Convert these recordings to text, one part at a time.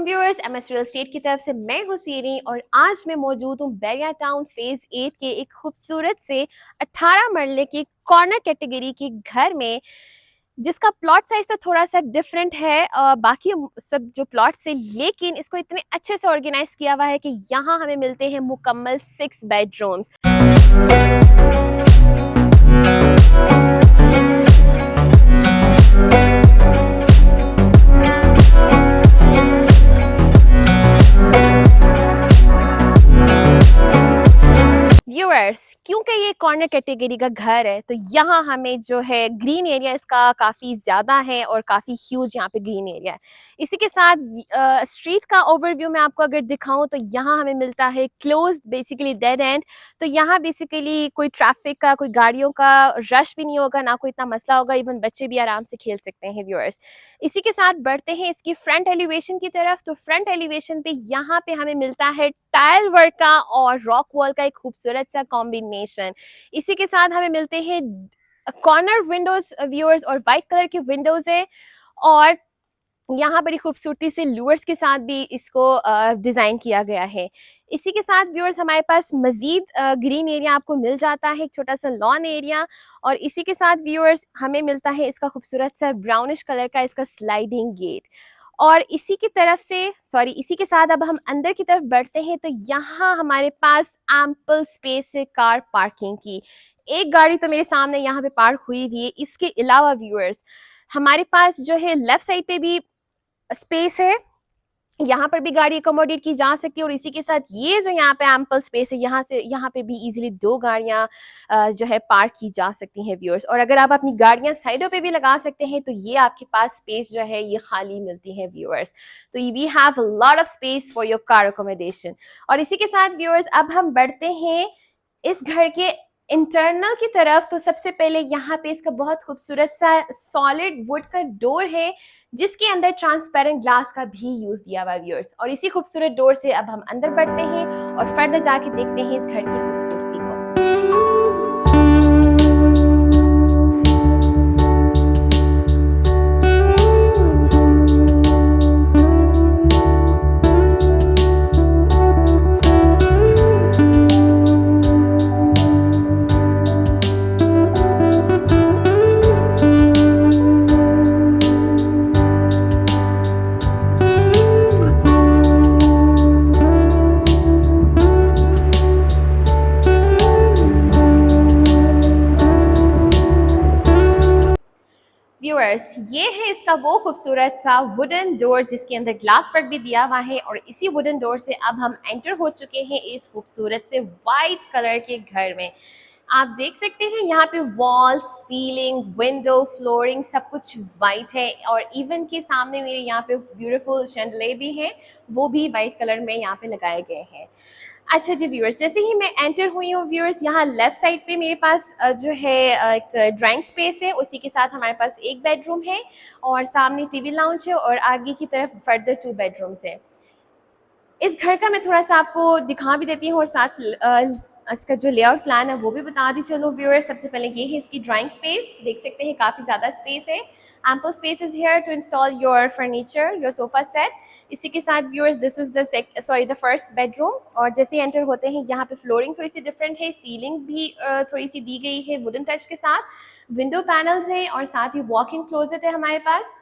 अस्सलाम viewers, MS real estate की तरफ से मैं हूं सीरी और आज मैं मौजूद हूं बैरिया टाउन फेज 8 के एक खूबसूरत से 18 मरले के कॉर्नर कैटेगरी के घर में, जिसका प्लॉट साइज तो थोड़ा सा डिफरेंट है बाकी सब जो प्लॉट से, लेकिन इसको इतने अच्छे से ऑर्गेनाइज किया हुआ है कि यहाँ हमें मिलते हैं मुकम्मल 6 बेडरूम्स। व्यूअर्स, क्योंकि ये कॉर्नर कैटेगरी का घर है तो यहाँ हमें जो है ग्रीन एरिया इसका काफ़ी ज़्यादा है और काफ़ी ह्यूज यहाँ पे ग्रीन एरिया है। इसी के साथ स्ट्रीट का ओवरव्यू मैं आपको अगर दिखाऊं तो यहाँ हमें मिलता है क्लोज, बेसिकली डेड एंड। तो यहाँ बेसिकली कोई ट्रैफिक का, कोई गाड़ियों का रश भी नहीं होगा, ना कोई इतना मसला होगा, इवन बच्चे भी आराम से खेल सकते हैं व्यूअर्स। इसी के साथ बढ़ते हैं इसकी फ्रंट एलिवेशन की तरफ। तो फ्रंट एलिवेशन पे यहाँ पे हमें मिलता है टाइल वर्क का और रॉक वॉल का एक खूबसूरत सा कॉम्बिनेशन। इसी के साथ हमें मिलते हैं कॉर्नर विंडोज व्यूअर्स और वाइट कलर के विंडोज है, और यहाँ बड़ी खूबसूरती से लूअर्स के साथ भी इसको डिज़ाइन किया गया है। इसी के साथ व्यूअर्स हमारे पास मजीद ग्रीन एरिया आपको मिल जाता है, एक छोटा सा लॉन एरिया। और इसी के साथ व्यूअर्स हमें मिलता है इसका खूबसूरत सा ब्राउनिश कलर का इसका स्लाइडिंग गेट। और इसी की तरफ से इसी के साथ अब हम अंदर की तरफ बढ़ते हैं तो यहाँ हमारे पास एम्पल स्पेस है कार पार्किंग की। एक गाड़ी तो मेरे सामने यहाँ पे पार्क हुई हुई है। इसके अलावा व्यूअर्स हमारे पास जो है लेफ्ट साइड पे भी स्पेस है, यहाँ पर भी गाड़ी अकोमोडेट की जा सकती है। और इसी के साथ ये जो यहाँ पे एम्पल स्पेस है, यहाँ पे भी इजीली 2 गाड़ियाँ जो है पार्क की जा सकती हैं व्यूअर्स। और अगर आप अपनी गाड़ियाँ साइडों पे भी लगा सकते हैं तो ये आपके पास स्पेस जो है ये खाली मिलती है व्यूअर्स। तो we have a lot of space for your car accommodation. और इसी के साथ व्यूअर्स अब हम बढ़ते हैं इस घर के इंटरनल की तरफ। तो सबसे पहले यहाँ पे इसका बहुत खूबसूरत सा सॉलिड वुड का डोर है, जिसके अंदर ट्रांसपेरेंट ग्लास का भी यूज दिया हुआ व्यूअर्स। और इसी खूबसूरत डोर से अब हम अंदर बढ़ते हैं और फर्दर जाके देखते हैं इस घर की खूबसूरती को। व्यूअर्स, ये है इसका वो खूबसूरत सा वुडन डोर जिसके अंदर ग्लास वर्क भी दिया हुआ है। और इसी वुडन डोर से अब हम एंटर हो चुके हैं इस खूबसूरत से वाइट कलर के घर में। आप देख सकते हैं यहाँ पे वॉल, सीलिंग, विंडो, फ्लोरिंग सब कुछ वाइट है। और इवन के सामने मेरे यहाँ पे ब्यूटीफुल शैंडले भी हैं, वो भी वाइट कलर में यहाँ पे लगाए गए हैं। अच्छा जी व्यूअर्स, जैसे ही मैं एंटर हुई हूँ व्यूअर्स, यहाँ लेफ्ट साइड पे मेरे पास जो है एक ड्राइंग स्पेस है। उसी के साथ हमारे पास एक बेडरूम है और सामने टीवी लाउंज है और आगे की तरफ फर्दर 2 बेडरूम्स है। इस घर का मैं थोड़ा सा आपको दिखा भी देती हूँ और साथ इसका जो लेआउट प्लान है वो भी बता दी चलो व्यूअर्स। सबसे पहले ये है इसकी ड्राइंग स्पेस, देख सकते हैं काफ़ी ज़्यादा स्पेस है। Ample space is here to install your furniture, your sofa set. इसी के साथ viewers this is the first bedroom. और जैसे एंटर होते हैं यहाँ पे फ्लोरिंग थोड़ी सी डिफरेंट है, सीलिंग भी थोड़ी सी दी गई है वुडन टच के साथ, विंडो पैनल्स हैं और साथ ही वॉक इन क्लोजेट है हमारे पास।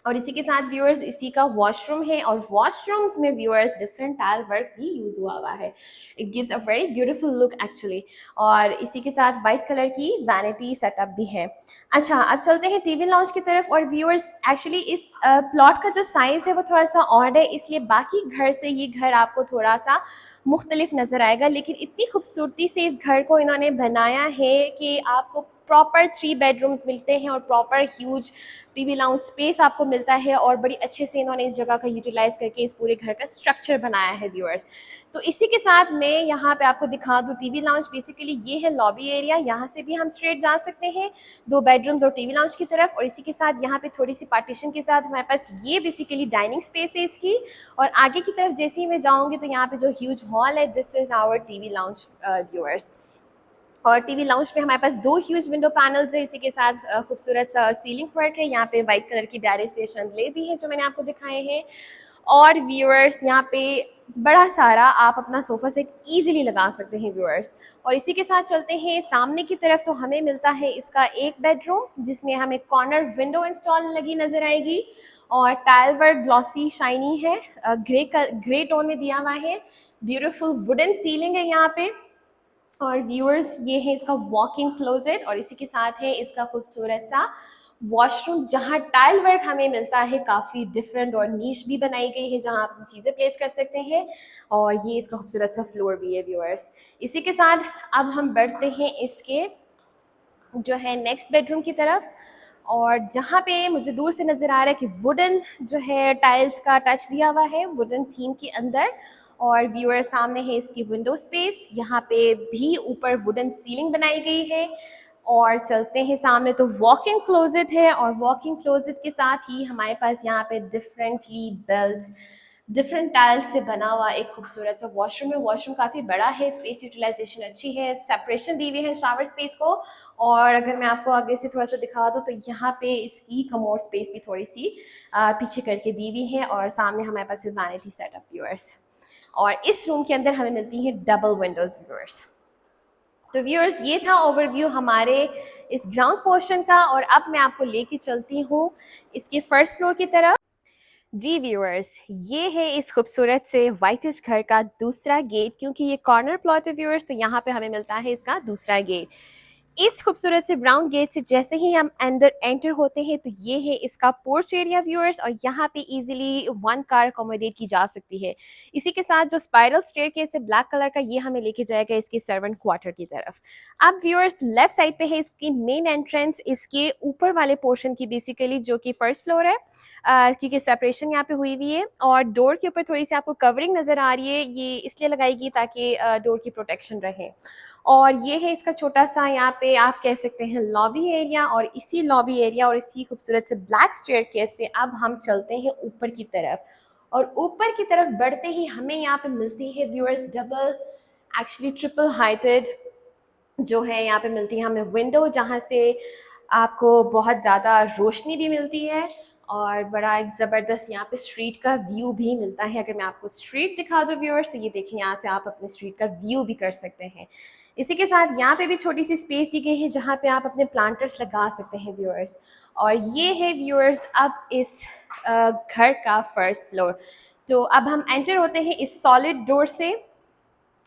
और इसी के साथ व्यूअर्स इसी का वॉशरूम है और वॉशरूम्स में व्यूअर्स डिफरेंट टाइल वर्क भी यूज हुआ है। It gives a very beautiful look actually. और इसी के साथ वाइट कलर की वैनिटी सेटअप भी है। अच्छा, अब चलते हैं टीवी लाउंज की तरफ। और व्यूअर्स एक्चुअली इस प्लॉट का जो साइज है वो थोड़ा सा ऑड है, इसलिए बाकी घर से ये घर आपको थोड़ा सा मुख्तलिफ नज़र आएगा। लेकिन इतनी खूबसूरती से इस घर को इन्होंने बनाया है कि आपको प्रॉपर 3 बेडरूम्स मिलते हैं और proper huge TV lounge space आपको मिलता है। और बड़ी अच्छे से इन्होंने इस जगह का यूटिलाइज करके इस पूरे घर का स्ट्रक्चर बनाया है व्यूअर्स। तो इसी के साथ मैं यहाँ पे आपको दिखा दूँ टीवी लाउंज। बेसिकली ये है लॉबी एरिया, यहाँ से भी हम स्ट्रेट जा सकते हैं 2 बेडरूम्स और टीवी लाउंज की तरफ। और इसी के साथ यहाँ पे थोड़ी सी पार्टीशन के साथ हमारे पास ये बेसिकली डाइनिंग स्पेस है इसकी। और आगे की तरफ जैसे ही मैं जाऊँगी तो यहाँ पे जो ह्यूज हॉल है, this is our TV lounge viewers. और टीवी लाउंज पे हमारे पास 2 ह्यूज विंडो पैनल्स है। इसी के साथ खूबसूरत सा सीलिंग वर्क है। यहाँ पे वाइट कलर की डायरी स्टेशन ले भी है जो मैंने आपको दिखाए हैं। और व्यूअर्स यहाँ पे बड़ा सारा आप अपना सोफ़ा सेट ईज़िली लगा सकते हैं व्यूअर्स। और इसी के साथ चलते हैं सामने की तरफ, तो हमें मिलता है इसका एक बेडरूम जिसमें हमें कॉर्नर विंडो इंस्टॉल लगी नज़र आएगी और टाइल वर्क ग्लॉसी शाइनी है, ग्रे टोन में दिया हुआ है। ब्यूटीफुल वुडन सीलिंग है यहाँ पे। और व्यूअर्स ये है इसका वॉक इन क्लोजेट और इसी के साथ है इसका खूबसूरत सा वॉशरूम जहाँ टाइल वर्क हमें मिलता है, काफ़ी डिफरेंट और नीश भी बनाई गई है जहाँ आप चीज़ें प्लेस कर सकते हैं। और ये इसका खूबसूरत सा फ्लोर भी है व्यूअर्स। इसी के साथ अब हम बढ़ते हैं इसके जो है नेक्स्ट बेडरूम की तरफ, और जहाँ पे मुझे दूर से नज़र आ रहा है कि वुडन जो है टाइल्स का टच दिया हुआ है वुडन थीम के अंदर। और व्यूअर सामने है इसकी विंडो स्पेस, यहाँ पे भी ऊपर वुडन सीलिंग बनाई गई है। और चलते हैं सामने तो वॉक इन क्लोजेट है, और वॉक इन क्लोजेट के साथ ही हमारे पास यहाँ पे डिफरेंटली बिल्ट डिफरेंट टाइल्स से बना हुआ एक खूबसूरत सा वॉशरूम है। वॉशरूम काफ़ी बड़ा है, स्पेस यूटिलाइजेशन अच्छी है, सेपरेशन दी हुई है शावर स्पेस को। और अगर मैं आपको आगे से थोड़ा सा दिखा दूँ तो यहाँ पे इसकी कमोड स्पेस भी थोड़ी सी पीछे करके दी हुई है। और सामने हमारे पास वैनिटी सेटअप व्यूअर्स, और इस रूम के अंदर हमें मिलती है डबल विंडोज़ व्यूअर्स। तो व्यूअर्स ये था ओवरव्यू हमारे इस ग्राउंड पोर्शन का, और अब मैं आपको लेके चलती हूँ इसके फर्स्ट फ्लोर की तरफ। जी व्यूअर्स, ये है इस खूबसूरत से वाइटिश घर का दूसरा गेट, क्योंकि ये कॉर्नर प्लॉट है व्यूअर्स, तो यहाँ पे हमें मिलता है इसका दूसरा गेट। इस खूबसूरत से ब्राउन गेट से जैसे ही हम अंदर एंटर होते हैं तो ये है इसका पोर्च एरिया व्यूअर्स, और यहाँ पे इजीली वन कार अकोमोडेट की जा सकती है। इसी के साथ जो स्पाइरल स्टेयरकेस है ब्लैक कलर का, ये हमें लेके जाएगा इसके सर्वेंट क्वार्टर की तरफ। अब व्यूअर्स लेफ्ट साइड पे है इसकी मेन एंट्रेंस, इसके ऊपर वाले पोर्शन की बेसिकली, जो कि फर्स्ट फ्लोर है, क्योंकि सेपरेशन यहाँ पे हुई हुई है। और डोर के ऊपर थोड़ी सी आपको कवरिंग नज़र आ रही है, ये इसलिए लगाएगी ताकि डोर की प्रोटेक्शन रहे। और ये है इसका छोटा सा यहाँ पे आप कह सकते हैं लॉबी एरिया, और इसी लॉबी एरिया और इसी खूबसूरत से ब्लैक स्टेयरकेस से अब हम चलते हैं ऊपर की तरफ। और ऊपर की तरफ बढ़ते ही हमें यहाँ पे मिलती है viewers double, actually triple heighted जो है यहाँ पे मिलती है हमें विंडो, जहाँ से आपको बहुत ज़्यादा रोशनी भी मिलती है और बड़ा एक ज़बरदस्त यहाँ पे स्ट्रीट का व्यू भी मिलता है। अगर मैं आपको स्ट्रीट दिखा दूँ व्यूअर्स, तो ये देखें यहाँ से आप अपने स्ट्रीट का व्यू भी कर सकते हैं। इसी के साथ यहाँ पे भी छोटी सी स्पेस दी गई है जहाँ पे आप अपने प्लांटर्स लगा सकते हैं व्यूअर्स। और ये है व्यूअर्स अब इस घर का फर्स्ट फ्लोर। तो अब हम एंटर होते हैं इस सॉलिड डोर से,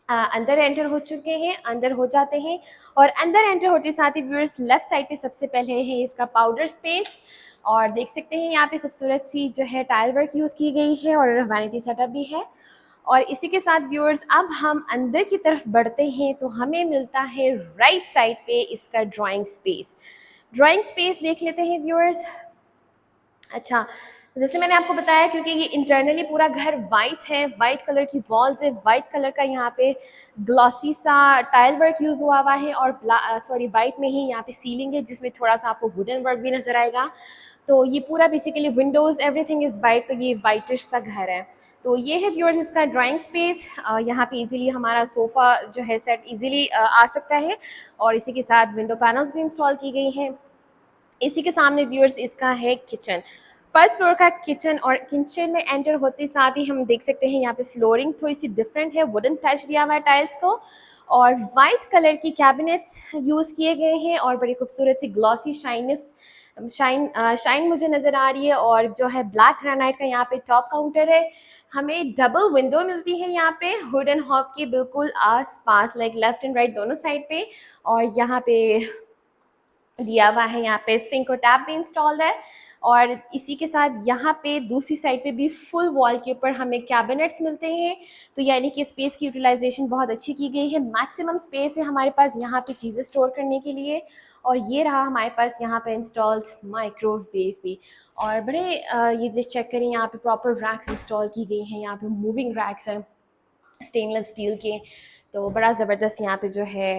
अंदर एंटर हो चुके हैं, अंदर हो जाते हैं। और अंदर एंटर होते साथ ही व्यूअर्स लेफ्ट साइड पे सबसे पहले है इसका पाउडर स्पेस, और देख सकते हैं यहाँ पे खूबसूरत सी जो है टाइल वर्क यूज़ की गई है और वैनिटी सेटअप भी है। और इसी के साथ व्यूअर्स अब हम अंदर की तरफ बढ़ते हैं तो हमें मिलता है राइट साइड पे इसका ड्राइंग स्पेस। ड्राइंग स्पेस देख लेते हैं व्यूअर्स। अच्छा, जैसे मैंने आपको बताया, क्योंकि ये इंटरनली पूरा घर वाइट है, वाइट कलर की वॉल्स है, वाइट कलर का यहाँ पे ग्लॉसी सा टाइल वर्क यूज़ हुआ हुआ है, और वाइट में ही यहाँ पे सीलिंग है जिसमें थोड़ा सा आपको वुडन वर्क भी नज़र आएगा। तो ये पूरा basically Windows everything is white, तो ये वाइटिश सा घर है। तो ये है व्यूअर्स इसका ड्राइंग स्पेस। यहाँ पे इजीली हमारा सोफ़ा जो है सेट इजीली आ सकता है, और इसी के साथ विंडो पैनल्स भी इंस्टॉल की गई हैं। इसी के सामने व्यूअर्स इसका है किचन, फर्स्ट फ्लोर का किचन। और किचन में एंटर होते साथ ही हम देख सकते हैं यहाँ पे फ्लोरिंग थोड़ी सी डिफरेंट है, वुडन टच दिया हुआ है टाइल्स को, और वाइट कलर की कैबिनेट्स यूज़ किए गए हैं, और बड़ी खूबसूरत सी ग्लॉसी शाइन मुझे नज़र आ रही है। और जो है ब्लैक ग्रेनाइट का यहाँ पे टॉप काउंटर है। हमें डबल विंडो मिलती है यहाँ पे हुड एंड हॉब के बिल्कुल आस पास, लाइक लेफ्ट एंड राइट दोनों साइड पे। और यहाँ पे दिया हुआ है यहाँ पे सिंक और टैप भी इंस्टॉल्ड है। और इसी के साथ यहाँ पे दूसरी साइड पे भी फुल वॉल के ऊपर हमें कैबिनेट्स मिलते हैं। तो यानी कि स्पेस की यूटिलाइजेशन बहुत अच्छी की गई है, मैक्सिमम स्पेस है हमारे पास यहाँ पे चीज़ें स्टोर करने के लिए। और ये रहा हमारे पास यहाँ पे इंस्टॉल्ड माइक्रोवेव भी। और बड़े ये जो चेक करें, यहाँ पे प्रॉपर रैक्स इंस्टॉल की गई हैं, यहाँ पे मूविंग रैक्स हैं स्टेनलेस स्टील के। तो बड़ा ज़बरदस्त यहाँ पे जो है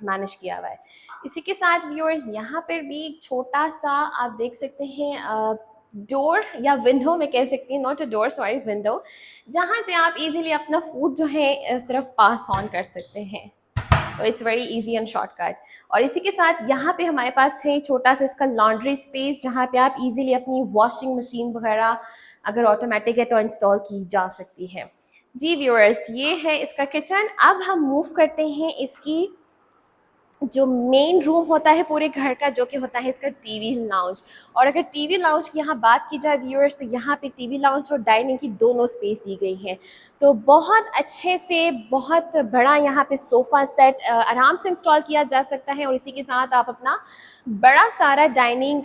मैनेज किया हुआ है। इसी के साथ व्यूअर्स यहाँ पर भी एक छोटा सा आप देख सकते हैं डोर या विंडो में कह सकती हैं, not a door sorry window, जहाँ से आप इजीली अपना फूड जो है इस तरफ पास ऑन कर सकते हैं। तो it's very easy and shortcut. और इसी के साथ यहाँ पे हमारे पास है छोटा सा इसका लॉन्ड्री स्पेस, जहाँ पे आप इजीली अपनी वॉशिंग मशीन वगैरह अगर ऑटोमेटिक है तो इंस्टॉल की जा सकती है। जी व्यूअर्स, ये है इसका किचन। अब हम मूव करते हैं इसकी जो मेन रूम होता है पूरे घर का, जो कि होता है इसका टीवी लाउंज। और अगर टीवी लाउंज की यहाँ बात की जाए व्यूअर्स, तो यहाँ पे टीवी लाउंज और डाइनिंग की दोनों स्पेस दी गई है। तो बहुत अच्छे से बहुत बड़ा यहाँ पे सोफ़ा सेट आराम से इंस्टॉल किया जा सकता है, और इसी के साथ आप अपना बड़ा सारा डाइनिंग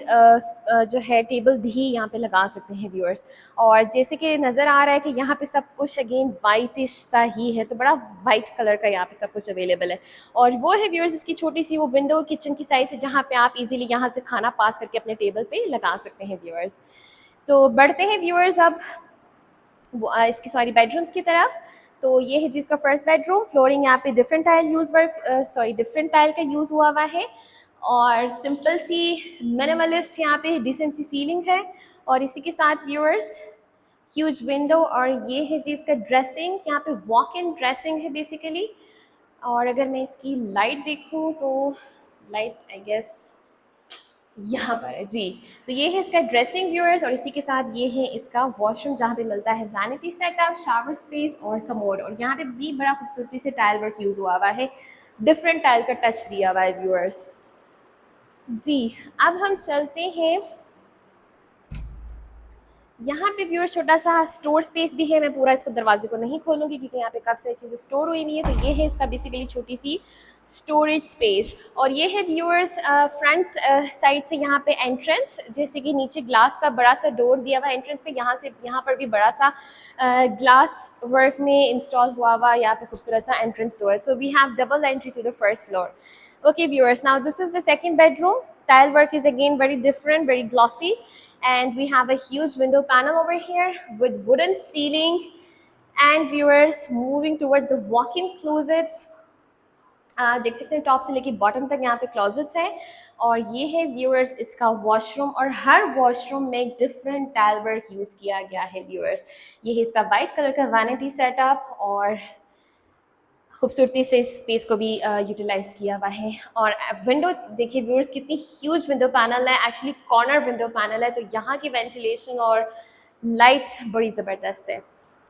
जो है टेबल भी यहाँ पे लगा सकते हैं व्यूअर्स। और जैसे कि नज़र आ रहा है कि यहाँ पे सब कुछ अगेन वाइटिश सा ही है, तो बड़ा वाइट कलर का यहाँ पे सब कुछ अवेलेबल है। और वो है व्यूअर्स इसकी छोटी सी वो विंडो किचन की साइड से, जहाँ पे आप इजीली यहाँ से खाना पास करके अपने टेबल पे लगा सकते हैं व्यूअर्स। तो बढ़ते हैं व्यूअर्स अब इसकी सॉरी बेडरूम्स की तरफ। तो ये है जिसका फर्स्ट बेडरूम। फ्लोरिंग यहाँ पे डिफरेंट टाइल का यूज़ हुआ हुआ है, और सिंपल सी मिनिमलिस्ट यहाँ पे डिसेंट सी सीलिंग है। और इसी के साथ व्यूअर्स ह्यूज विंडो, और ये है जी इसका ड्रेसिंग। यहाँ पे वॉक इन ड्रेसिंग है बेसिकली। और अगर मैं इसकी लाइट देखूँ तो लाइट आई गेस यहाँ पर है जी। तो ये है इसका ड्रेसिंग व्यूअर्स, और इसी के साथ ये है इसका वॉशरूम, जहाँ पे मिलता है वैनिटी सेटअप, शावर स्पेस और कमोड। और यहाँ पे भी बड़ा खूबसूरती से टाइल वर्क यूज़ हुआ हुआ है, डिफरेंट टाइल का टच दिया हुआ है व्यूअर्स। जी अब हम चलते हैं यहाँ पे व्यूअर्स, छोटा सा स्टोर स्पेस भी है। मैं पूरा इसको दरवाजे को नहीं खोलूँगी क्योंकि यहाँ पे काफ़ी सारी चीज़ें स्टोर हुई हुई है। तो ये है इसका बेसिकली छोटी सी स्टोरेज स्पेस। और ये है व्यूअर्स फ्रंट साइड से यहाँ पे एंट्रेंस, जैसे कि नीचे ग्लास का बड़ा सा डोर दिया हुआ एंट्रेंस पे, यहाँ पर भी बड़ा सा ग्लास वर्क में इंस्टॉल हुआ हुआ यहाँ पे खूबसूरत सा entrance door. So we have double entry to the first floor. Okay viewers, now this is the second bedroom. Tile work is again very different, very glossy, and we have a huge window panel over here with wooden ceiling. And viewers, moving towards the walk-in closets, देख सकते हैं top से लेके bottom तक यहाँ पे closets हैं। और ये है व्यूअर्स इसका वॉशरूम, और हर वॉशरूम में डिफरेंट टाइल वर्क यूज़ किया गया है व्यूअर्स। ये है इसका वाइट कलर का वैनिटी सेटअप, और खूबसूरती से इस स्पेस को भी यूटिलाइज किया हुआ है। और विंडो देखिए व्यूअर्स, कितनी ह्यूज विंडो पैनल है, एक्चुअली कॉर्नर विंडो पैनल है, तो यहाँ की वेंटिलेशन और लाइट बड़ी ज़बरदस्त है।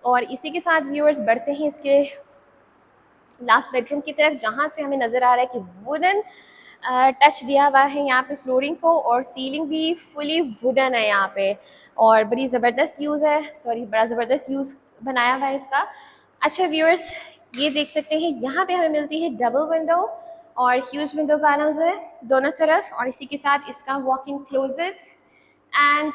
और इसी के साथ व्यूअर्स बढ़ते हैं इसके लास्ट बेडरूम की तरफ, जहाँ से हमें नज़र आ रहा है कि वुडन टच दिया हुआ है यहाँ पे फ्लोरिंग को, और सीलिंग भी फुली वुडन है यहाँ पे, और बड़ा ज़बरदस्त यूज़ बनाया हुआ है इसका। अच्छा व्यूअर्स, ये देख सकते हैं यहाँ पे हमें मिलती है डबल विंडो, और ह्यूज विंडो पैनल्स है दोनों तरफ, और इसी के साथ इसका वॉक इन क्लोजेट एंड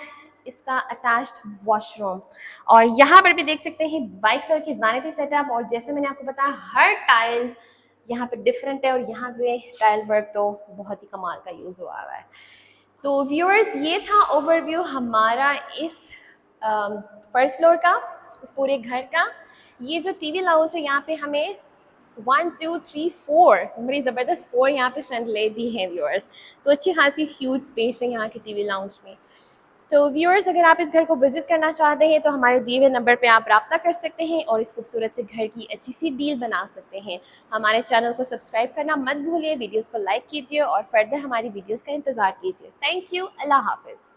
इसका अटैच्ड वॉशरूम। और यहाँ पर भी देख सकते हैं वाइट कलर की वैनिटी सेटअप, और जैसे मैंने आपको बताया हर टाइल यहाँ पे डिफरेंट है, और यहाँ पे टाइल वर्क तो बहुत ही कमाल का यूज़ हुआ है। तो व्यूअर्स, ये था ओवरव्यू हमारा इस फर्स्ट फ्लोर का, इस पूरे घर का। ये जो टीवी लाउंज है, यहाँ पे हमें 1 2 3 4 बड़ी ज़बरदस्त 4 यहाँ पे शैंडले भी हैं व्यूअर्स। तो अच्छी खासी ह्यूज स्पेस है यहाँ के टीवी लाउंज में। तो व्यूअर्स, अगर आप इस घर को विजिट करना चाहते हैं तो हमारे दिए हुए नंबर पे आप रब्ता कर सकते हैं, और इस खूबसूरत से घर की अच्छी सी डील बना सकते हैं। हमारे चैनल को सब्सक्राइब करना मत भूलिए, वीडियोज़ को लाइक कीजिए, और फर्दर हमारी वीडियोज़ का इंतज़ार कीजिए। थैंक यू, अल्लाह हाफिज़।